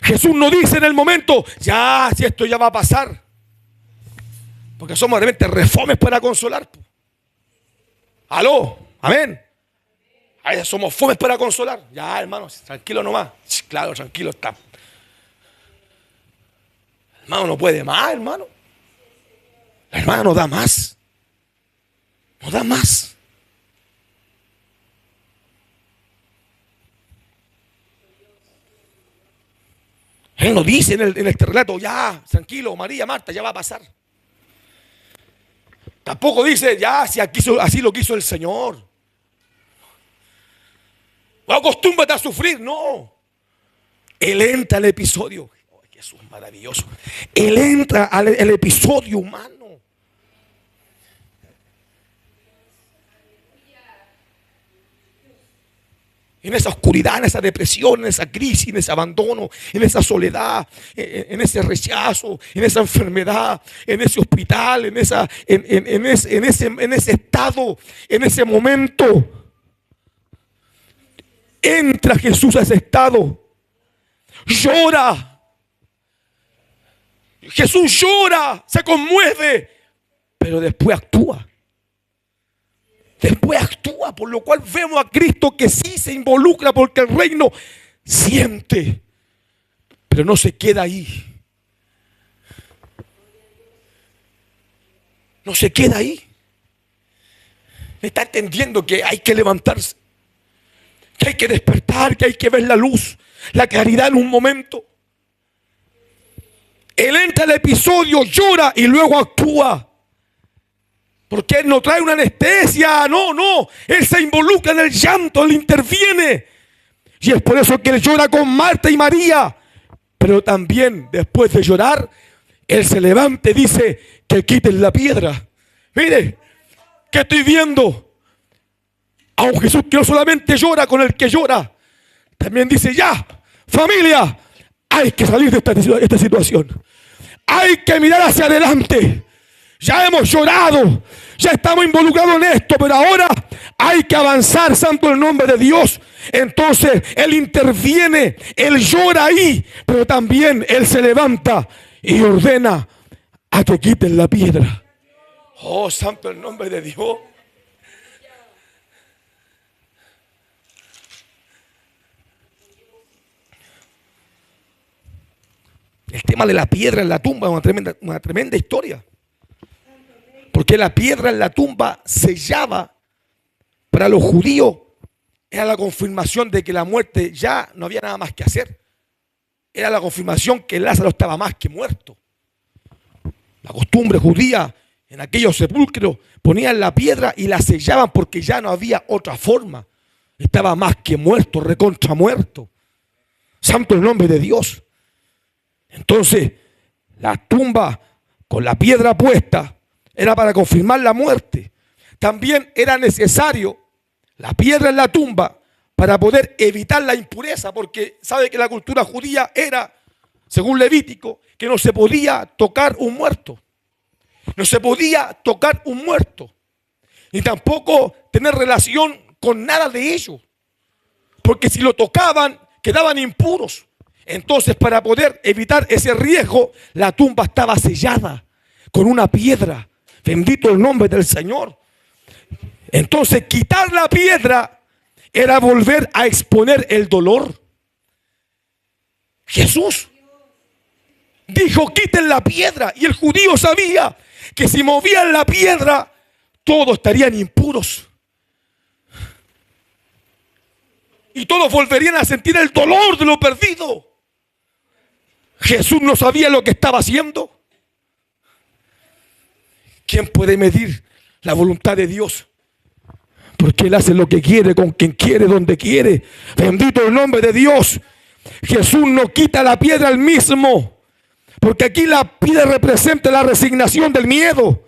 Jesús no dice en el momento, ya, si esto ya va a pasar. Porque somos realmente refomes para consolar. Aló, amén. A veces somos fomes para consolar. Ya, hermano, tranquilo nomás. Claro, tranquilo está. Hermano, no puede más, hermano. La hermana no da más. No da más. Él no dice en este relato, ya, tranquilo, María, Marta, ya va a pasar. Tampoco dice, ya, si así lo quiso el Señor. O acostúmbrate a sufrir, no. Él entra al episodio. Oh, Jesús es maravilloso. Él entra al episodio humano. En esa oscuridad, en esa depresión, en esa crisis, en ese abandono, en esa soledad, en ese rechazo, en esa enfermedad, en ese hospital, en ese estado, en ese momento. Entra Jesús a ese estado. Llora. Jesús llora, se conmueve, pero después actúa. Después actúa, por lo cual vemos a Cristo que sí se involucra, porque el reino siente, pero no se queda ahí. No se queda ahí. Está entendiendo que hay que levantarse, que hay que despertar, que hay que ver la luz, la claridad en un momento. Él entra al episodio, llora y luego actúa. Porque Él no trae una anestesia, no. Él se involucra en el llanto, Él interviene. Y es por eso que Él llora con Marta y María. Pero también después de llorar, Él se levanta y dice que quiten la piedra. Mire, ¿qué estoy viendo? A un Jesús que no solamente llora con el que llora, también dice, ya, familia, hay que salir de esta situación. Hay que mirar hacia adelante. Ya hemos llorado, ya estamos involucrados en esto, pero ahora hay que avanzar, santo el nombre de Dios. Entonces Él interviene, Él llora ahí, pero también Él se levanta y ordena a que quiten la piedra. Oh, santo el nombre de Dios. El tema de la piedra en la tumba es una tremenda historia. Porque la piedra en la tumba sellaba, para los judíos, era la confirmación de que la muerte ya no había nada más que hacer. Era la confirmación que Lázaro estaba más que muerto. La costumbre judía, en aquellos sepulcros, ponían la piedra y la sellaban porque ya no había otra forma. Estaba más que muerto, recontra muerto. Santo el nombre de Dios. Entonces, la tumba con la piedra puesta era para confirmar la muerte. También era necesario la piedra en la tumba para poder evitar la impureza, porque sabe que la cultura judía era, según Levítico, que no se podía tocar un muerto. No se podía tocar un muerto. Ni tampoco tener relación con nada de ellos. Porque si lo tocaban, quedaban impuros. Entonces, para poder evitar ese riesgo, la tumba estaba sellada con una piedra. Bendito el nombre del Señor. Entonces, quitar la piedra era volver a exponer el dolor. Jesús dijo, quiten la piedra. Y el judío sabía que si movían la piedra, todos estarían impuros. Y todos volverían a sentir el dolor de lo perdido. Jesús no sabía lo que estaba haciendo. ¿Quién puede medir la voluntad de Dios? Porque Él hace lo que quiere, con quien quiere, donde quiere. Bendito el nombre de Dios. Jesús no quita la piedra al mismo. Porque aquí la piedra representa la resignación del miedo.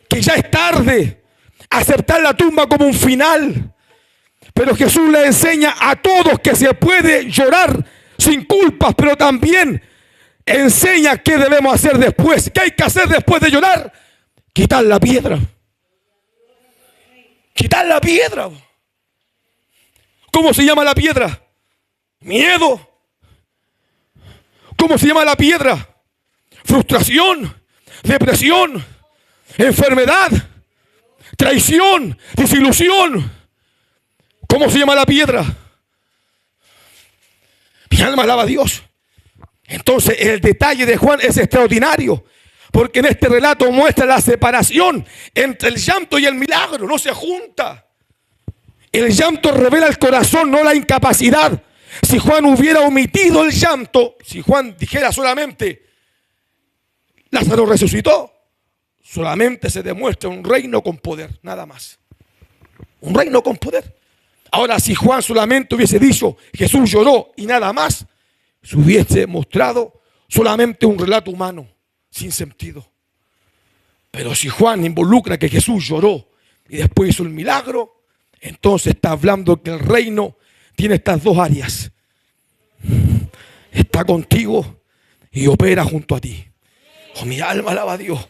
Que ya es tarde. Aceptar la tumba como un final. Pero Jesús le enseña a todos que se puede llorar sin culpas, pero también enseña qué debemos hacer después. ¿Qué hay que hacer después de llorar? Quitar la piedra. Quitar la piedra. ¿Cómo se llama la piedra? Miedo. ¿Cómo se llama la piedra? Frustración, depresión, enfermedad, traición, desilusión. ¿Cómo se llama la piedra? Mi alma alaba a Dios. Entonces el detalle de Juan es extraordinario, porque en este relato muestra la separación entre el llanto y el milagro. No se junta. El llanto revela el corazón, no la incapacidad. Si Juan hubiera omitido el llanto, si Juan dijera solamente Lázaro resucitó, solamente se demuestra un reino con poder, nada más. Un reino con poder. Ahora, si Juan solamente hubiese dicho Jesús lloró y nada más, se hubiese mostrado solamente un relato humano, sin sentido. Pero si Juan involucra que Jesús lloró y después hizo el milagro, entonces está hablando que el reino tiene estas dos áreas. Está contigo y opera junto a ti. Oh, mi alma alaba a Dios.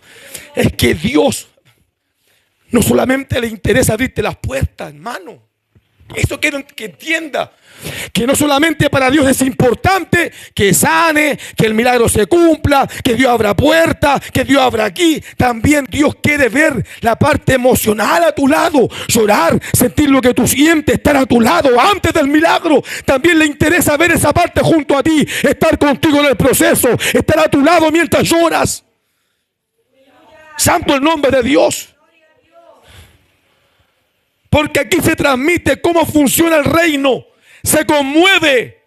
Es que Dios no solamente le interesa abrirte las puertas, hermano. Eso quiero que entienda, que no solamente para Dios es importante que sane, que el milagro se cumpla, que Dios abra puertas, que Dios abra aquí. También Dios quiere ver la parte emocional a tu lado, llorar, sentir lo que tú sientes, estar a tu lado antes del milagro. También le interesa ver esa parte junto a ti, estar contigo en el proceso, estar a tu lado mientras lloras. Santo el nombre de Dios. Porque aquí se transmite cómo funciona el reino. Se conmueve.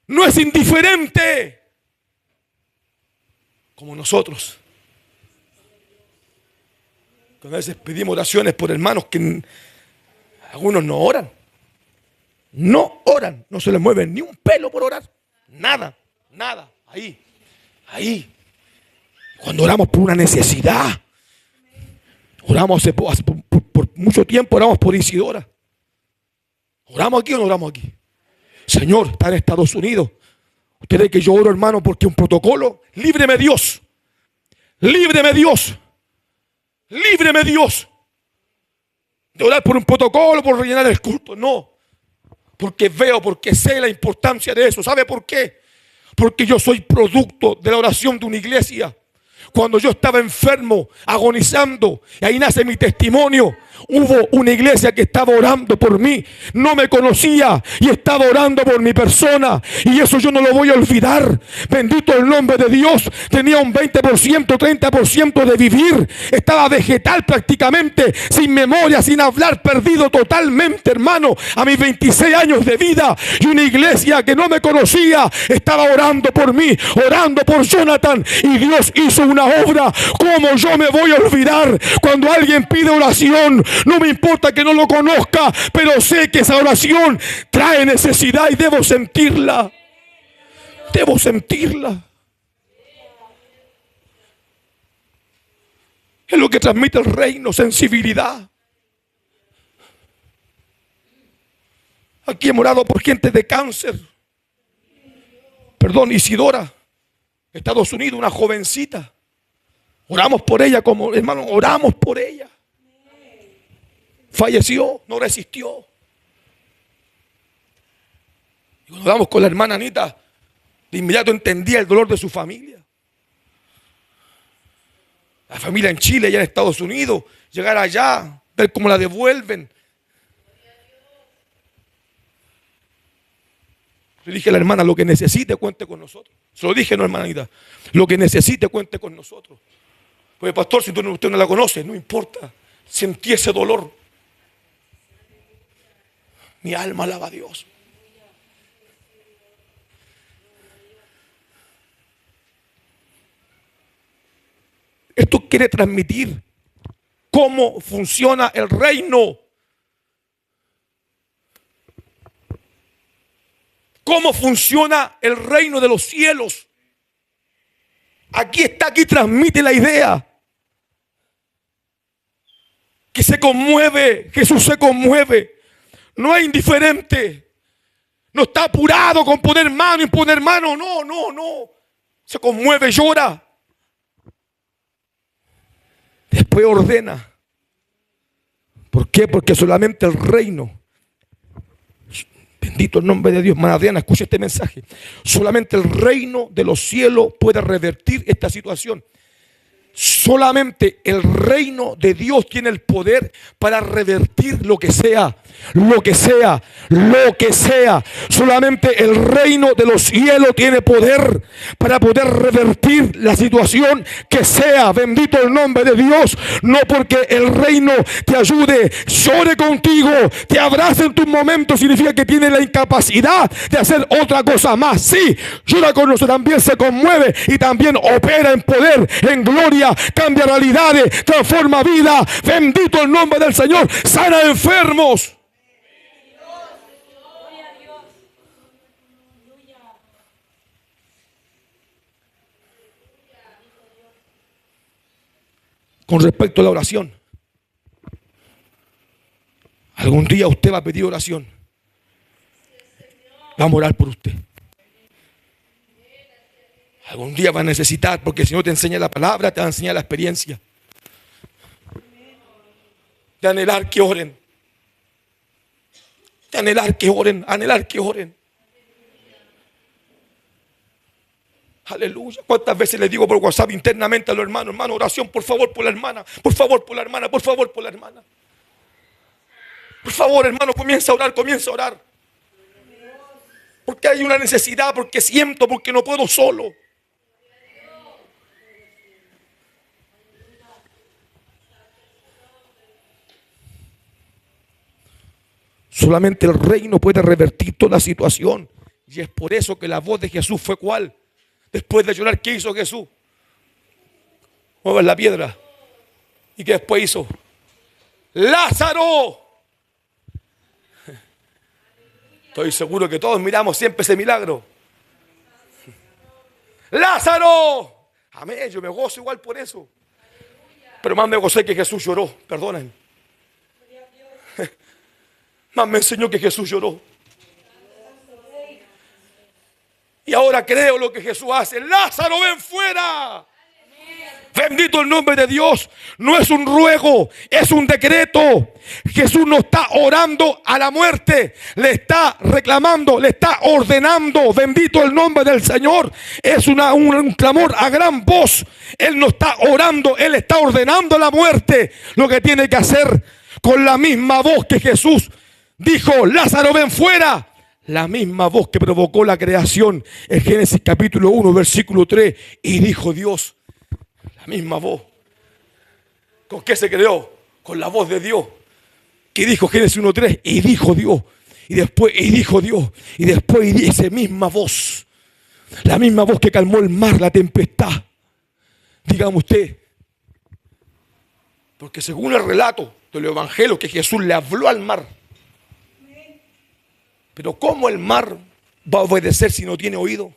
No es indiferente. Como nosotros. Que a veces pedimos oraciones por hermanos que algunos no oran. No oran. No se les mueve ni un pelo por orar. Nada. Nada. Ahí. Cuando oramos por una necesidad. Oramos por mucho tiempo, oramos por Isidora. ¿Oramos aquí o no oramos aquí? Señor, está en Estados Unidos. Ustedes que yo oro, hermano, porque un protocolo. Líbreme Dios. Líbreme Dios. Líbreme Dios. De orar por un protocolo, por rellenar el culto. No. Porque veo, porque sé la importancia de eso. ¿Sabe por qué? porque yo soy producto de la oración de una iglesia. Cuando yo estaba enfermo, agonizando, y ahí nace mi testimonio. Hubo una iglesia que estaba orando por mí, no me conocía y estaba orando por mi persona, y eso yo no lo voy a olvidar. Bendito el nombre de Dios. Tenía un 20%, 30% de vivir, estaba vegetal prácticamente, sin memoria, sin hablar, perdido totalmente, hermano, a mis 26 años de vida. Y una iglesia que no me conocía estaba orando por mí, orando por Jonathan, y Dios hizo una obra. ¿Cómo yo me voy a olvidar cuando alguien pide oración? No me importa que no lo conozca, pero sé que esa oración trae necesidad y debo sentirla. Debo sentirla. Es lo que transmite el reino, sensibilidad. Aquí hemos orado por gente de cáncer. Perdón, Isidora, Estados Unidos, una jovencita. Oramos por ella como hermano, oramos por ella. Falleció, no resistió. Y cuando hablamos con la hermana Anita, de inmediato entendía el dolor de su familia. La familia en Chile, allá en Estados Unidos, llegar allá, ver cómo la devuelven. Le dije a la hermana, lo que necesite cuente con nosotros. Se lo dije, no, hermana Anita, lo que necesite cuente con nosotros. Pues pastor, si usted no la conoce, no importa. Sentí ese dolor. Mi alma alaba a Dios. Esto quiere transmitir cómo funciona el reino. Cómo funciona el reino de los cielos. Aquí transmite la idea. Que se conmueve, Jesús se conmueve. No es indiferente. No está apurado con poner mano y poner mano. No. Se conmueve, llora. Después ordena. ¿Por qué? Porque solamente el reino, bendito el nombre de Dios, hermana Adriana, escucha este mensaje. Solamente el reino de los cielos puede revertir esta situación. Solamente el reino de Dios tiene el poder para revertir lo que sea. Solamente el reino de los cielos tiene poder para poder revertir la situación que sea. Bendito el nombre de Dios. No porque el reino te ayude, llore contigo, te abrace en tus momentos, significa que tiene la incapacidad de hacer otra cosa más. Sí, llora con nosotros, también se conmueve y también opera en poder, en gloria. Cambia realidades, transforma vida. Bendito el nombre del Señor. Sana enfermos. Con respecto a la oración, algún día usted va a pedir oración. Vamos a orar por usted. Algún día va a necesitar, porque el Señor te enseña la palabra, te va a enseñar la experiencia. De anhelar que oren. De anhelar que oren. Aleluya. ¿Cuántas veces le digo por WhatsApp internamente a los hermanos, hermano, oración, por favor, por la hermana, por favor, por la hermana, por favor, por la hermana. Por favor, hermano, comienza a orar. Porque hay una necesidad, porque siento, porque no puedo solo. Solamente el reino puede revertir toda situación. Y es por eso que la voz de Jesús fue ¿cuál? Después de llorar, ¿qué hizo Jesús? Mover la piedra. ¿Y qué después hizo? ¡Lázaro! Estoy seguro que todos miramos siempre ese milagro. ¡Lázaro! Amén, yo me gozo igual por eso. Pero más me gocé que Jesús lloró, perdónenme. Más me enseñó que Jesús lloró. Y ahora creo lo que Jesús hace. ¡Lázaro, ven fuera! Bendito el nombre de Dios. No es un ruego, es un decreto. Jesús no está orando a la muerte, le está reclamando, le está ordenando. Bendito el nombre del Señor. Es un clamor a gran voz. Él no está orando, Él está ordenando a la muerte lo que tiene que hacer. Con la misma voz que Jesús dijo: Lázaro, ven fuera. La misma voz que provocó la creación en Génesis capítulo 1 versículo 3. Y dijo Dios. La misma voz. ¿Con qué se creó? Con la voz de Dios. ¿Qué dijo Génesis 1:3? Y dijo Dios. Y después, y dijo Dios. Y después, esa misma voz. La misma voz que calmó el mar, la tempestad. Dígame usted. Porque según el relato del evangelio, que Jesús le habló al mar. Pero ¿cómo el mar va a obedecer si no tiene oído?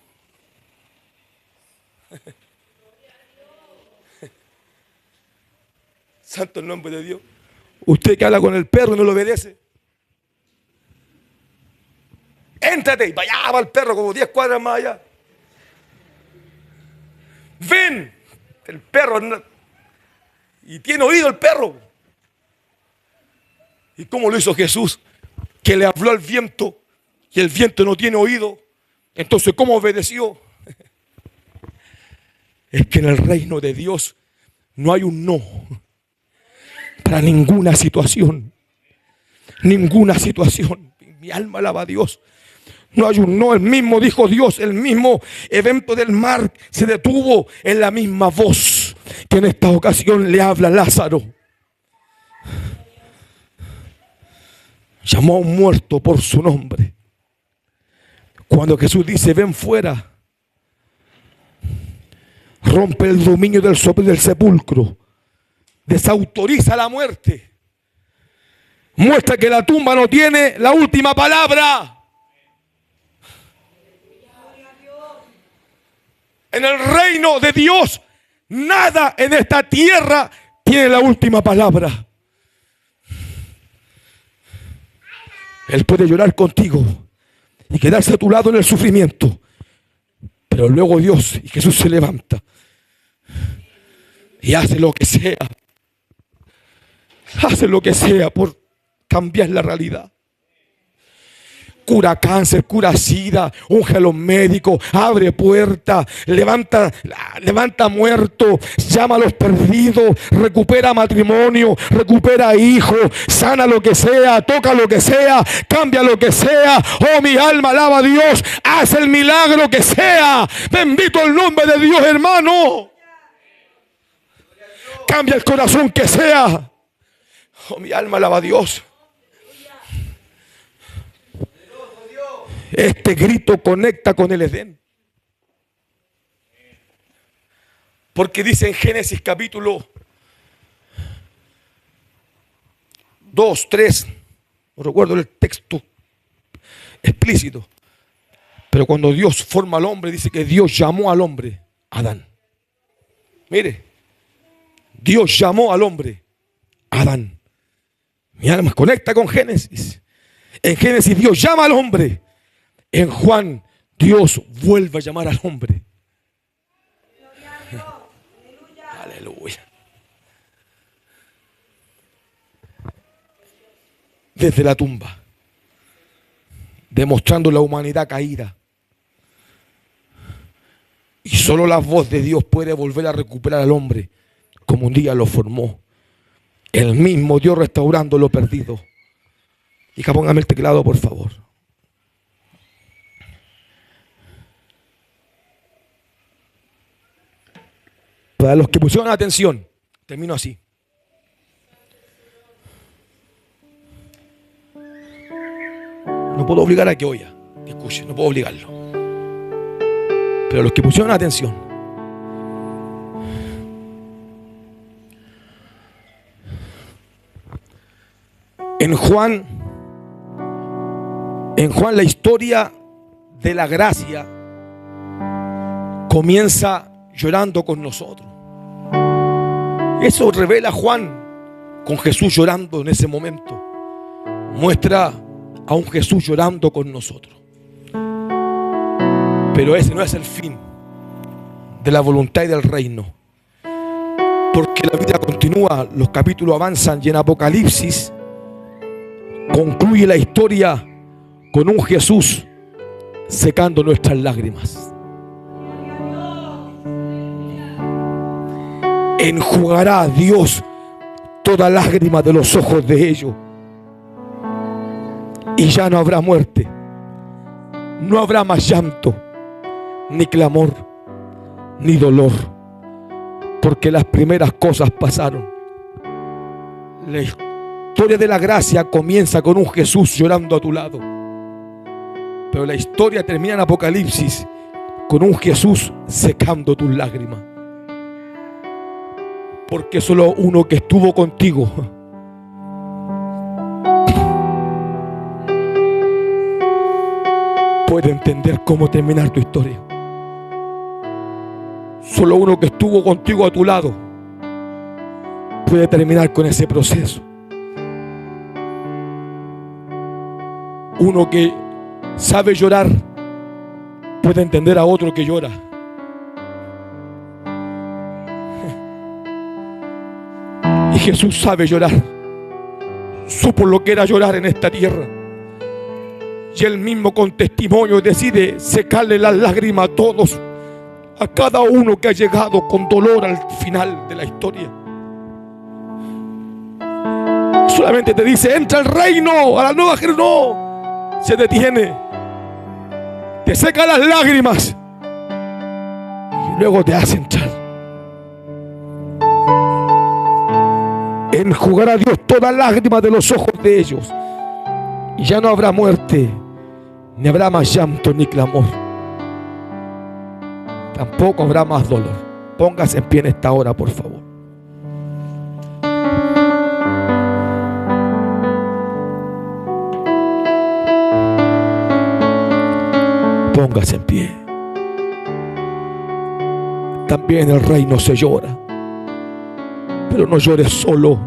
Santo el nombre de Dios. Usted que habla con el perro y no lo obedece. Éntrate y vaya, va el perro como 10 cuadras más allá. Ven, el perro. Y tiene oído el perro. ¿Y cómo lo hizo Jesús? Que le habló al viento y el viento no tiene oído. Entonces, ¿cómo obedeció? Es que en el reino de Dios no hay un no para ninguna situación. Ninguna situación. Mi alma alaba a Dios. No hay un no. El mismo dijo Dios. El mismo evento del mar se detuvo en la misma voz que en esta ocasión le habla a Lázaro. Llamó a un muerto por su nombre. Cuando Jesús dice: ven fuera, rompe el dominio del sepulcro, desautoriza la muerte, muestra que la tumba no tiene la última palabra. En el reino de Dios, nada en esta tierra tiene la última palabra. Él puede llorar contigo y quedarse a tu lado en el sufrimiento, pero luego Dios y Jesús se levanta y hace lo que sea. Hace lo que sea por cambiar la realidad. Cura cáncer, cura sida, unge a los médicos, abre puertas, levanta muertos, llama a los perdidos, recupera matrimonio, recupera hijos, sana lo que sea, toca lo que sea, cambia lo que sea. Oh, mi alma alaba a Dios, hace el milagro que sea. Bendito el nombre de Dios, hermano. Cambia el corazón que sea. Oh, mi alma alaba a Dios. Este grito conecta con el Edén. Porque dice en Génesis capítulo 2, 3, no recuerdo el texto explícito, pero cuando Dios forma al hombre, dice que Dios llamó al hombre Adán. Mire, Dios llamó al hombre Adán. Mi alma conecta con Génesis. En Génesis Dios llama al hombre. En Juan, Dios vuelve a llamar al hombre. Aleluya. Desde la tumba, demostrando la humanidad caída. Y solo la voz de Dios puede volver a recuperar al hombre como un día lo formó. El mismo Dios restaurando lo perdido. Hija, póngame el teclado, por favor. Para los que pusieron atención, termino así. No puedo obligar a que oiga, que escuche, no puedo obligarlo. Pero los que pusieron atención, en Juan la historia de la gracia comienza llorando con nosotros. Eso revela Juan con Jesús llorando en ese momento. Muestra a un Jesús llorando con nosotros. Pero ese no es el fin de la voluntad y del reino. Porque la vida continúa, los capítulos avanzan y en Apocalipsis concluye la historia con un Jesús secando nuestras lágrimas. Enjugará a Dios toda lágrima de los ojos de ellos. Y ya no habrá muerte, no habrá más llanto, ni clamor, ni dolor, porque las primeras cosas pasaron. La historia de la gracia comienza con un Jesús llorando a tu lado, pero la historia termina en Apocalipsis con un Jesús secando tus lágrimas. Porque solo uno que estuvo contigo puede entender cómo terminar tu historia. Solo uno que estuvo contigo a tu lado puede terminar con ese proceso. Uno que sabe llorar puede entender a otro que llora. Y Jesús sabe llorar. Supo lo que era llorar en esta tierra. Y Él mismo con testimonio decide secarle las lágrimas a todos, a cada uno que ha llegado con dolor al final de la historia. Solamente te dice: entra al reino, a la nueva Jerusalén. No, se detiene, te seca las lágrimas y luego te hace entrar. Enjugará a Dios toda lágrima de los ojos de ellos, y ya no habrá muerte, ni habrá más llanto ni clamor. Tampoco habrá más dolor. Póngase en pie en esta hora, por favor. Póngase en pie. También en el reino se llora. Pero no llores solo.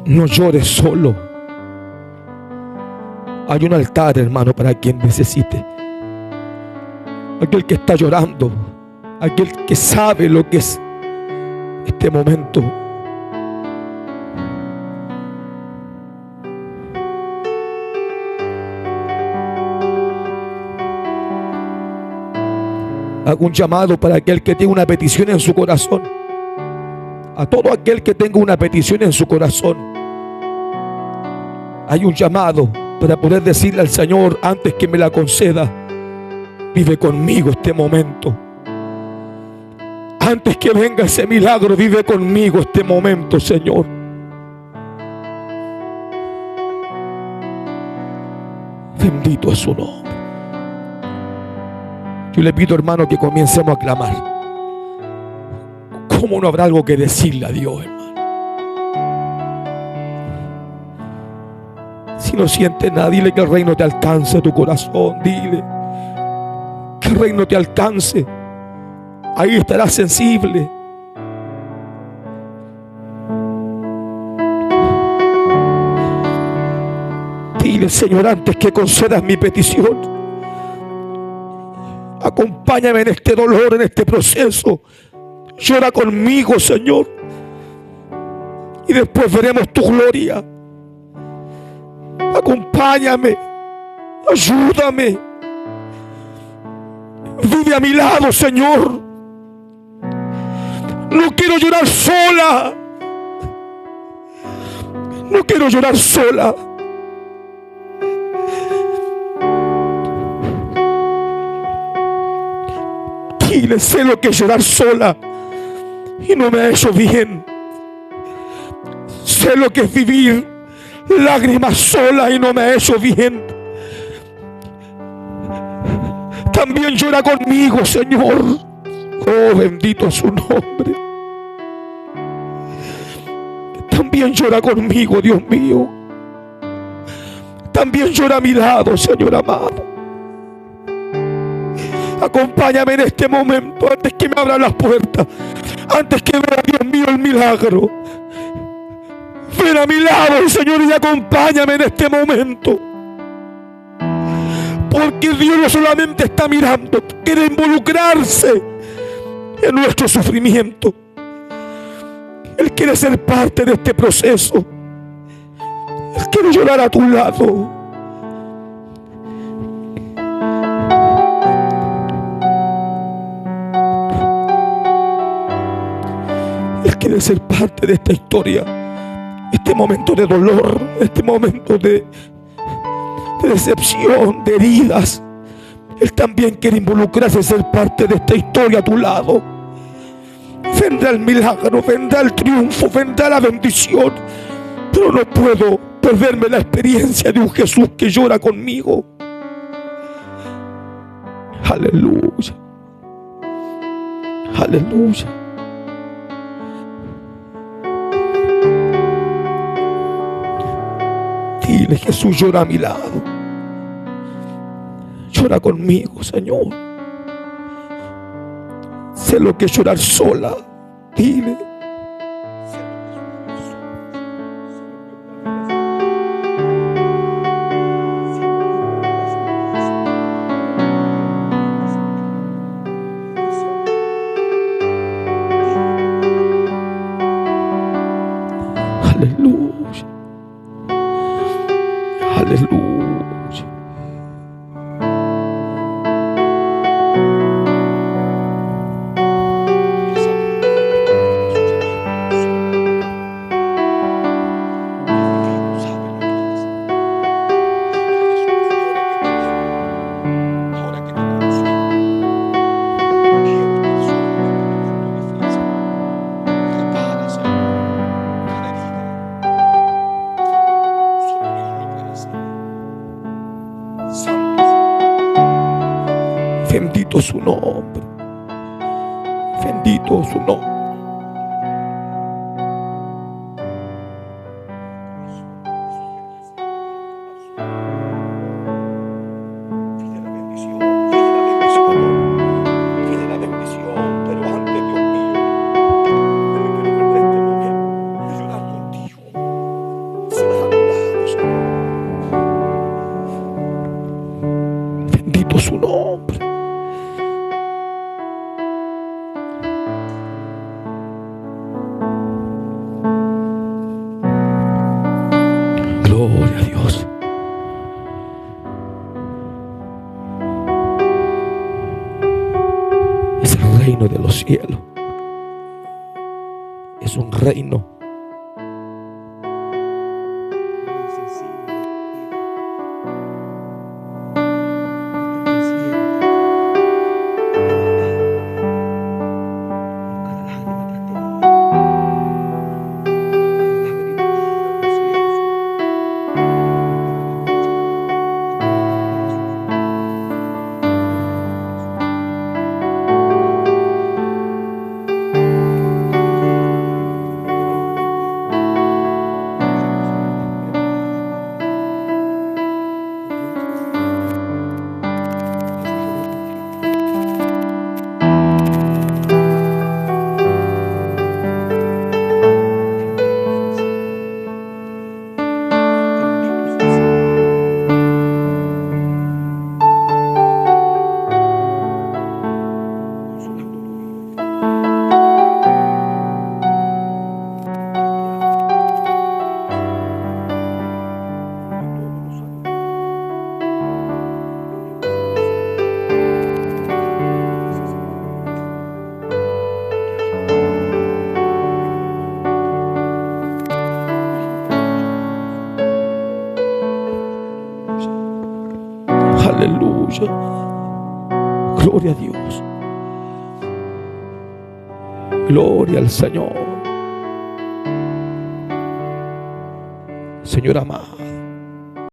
No llores solo. Hay un altar, hermano, para quien necesite. Aquel que está llorando, aquel que sabe lo que es este momento. Hago un llamado para aquel que tenga una petición en su corazón. A todo aquel que tenga una petición en su corazón, hay un llamado para poder decirle al Señor, antes que me la conceda: vive conmigo este momento. Antes que venga ese milagro, vive conmigo este momento, Señor. Bendito es su nombre. Yo le pido, hermano, que comencemos a clamar. ¿Cómo no habrá algo que decirle a Dios, hermano? Si no sientes nada, dile que el reino te alcance a tu corazón. Dile que el reino te alcance. Ahí estarás sensible. Dile: Señor, antes que concedas mi petición, acompáñame en este dolor, en este proceso. Llora conmigo, Señor, y después veremos tu gloria. Acompáñame, ayúdame, vive a mi lado, Señor. No quiero llorar sola. No quiero llorar sola. Dile: sé lo que es llorar sola y no me ha hecho bien. Sé lo que es vivir lágrimas sola y no me ha hecho bien. También llora conmigo, Señor. Oh, bendito es su nombre. También llora conmigo, Dios mío. También llora a mi lado, Señor amado. Acompáñame en este momento, antes que me abran las puertas, antes que vea, Dios mío, el milagro. Ven a mi lado, Señor, y acompáñame en este momento. Porque Dios no solamente está mirando, quiere involucrarse en nuestro sufrimiento. Él quiere ser parte de este proceso. Él quiere llorar a tu lado. Él quiere ser parte de esta historia. Este momento de dolor, este momento de decepción, de heridas. Él también quiere involucrarse, ser parte de esta historia a tu lado. Vendrá el milagro, vendrá el triunfo, vendrá la bendición. Pero no puedo perderme la experiencia de un Jesús que llora conmigo. Aleluya. Aleluya. Dile: Jesús llora a mi lado. Llora conmigo, Señor. Sé lo que es llorar sola. Dile. Aleluya. Aleluya. Bendito su nombre. Bendito su nombre. Pide la bendición, pide la bendición, pero antes, Dios mío, no me quiero perder este momento de llorar contigo. Llorar a tu lado, Señor. Bendito su nombre. Gloria a Dios. Es el reino de los cielos. Es un reino Aleluya. Gloria a Dios. Gloria al Señor. Señor amado.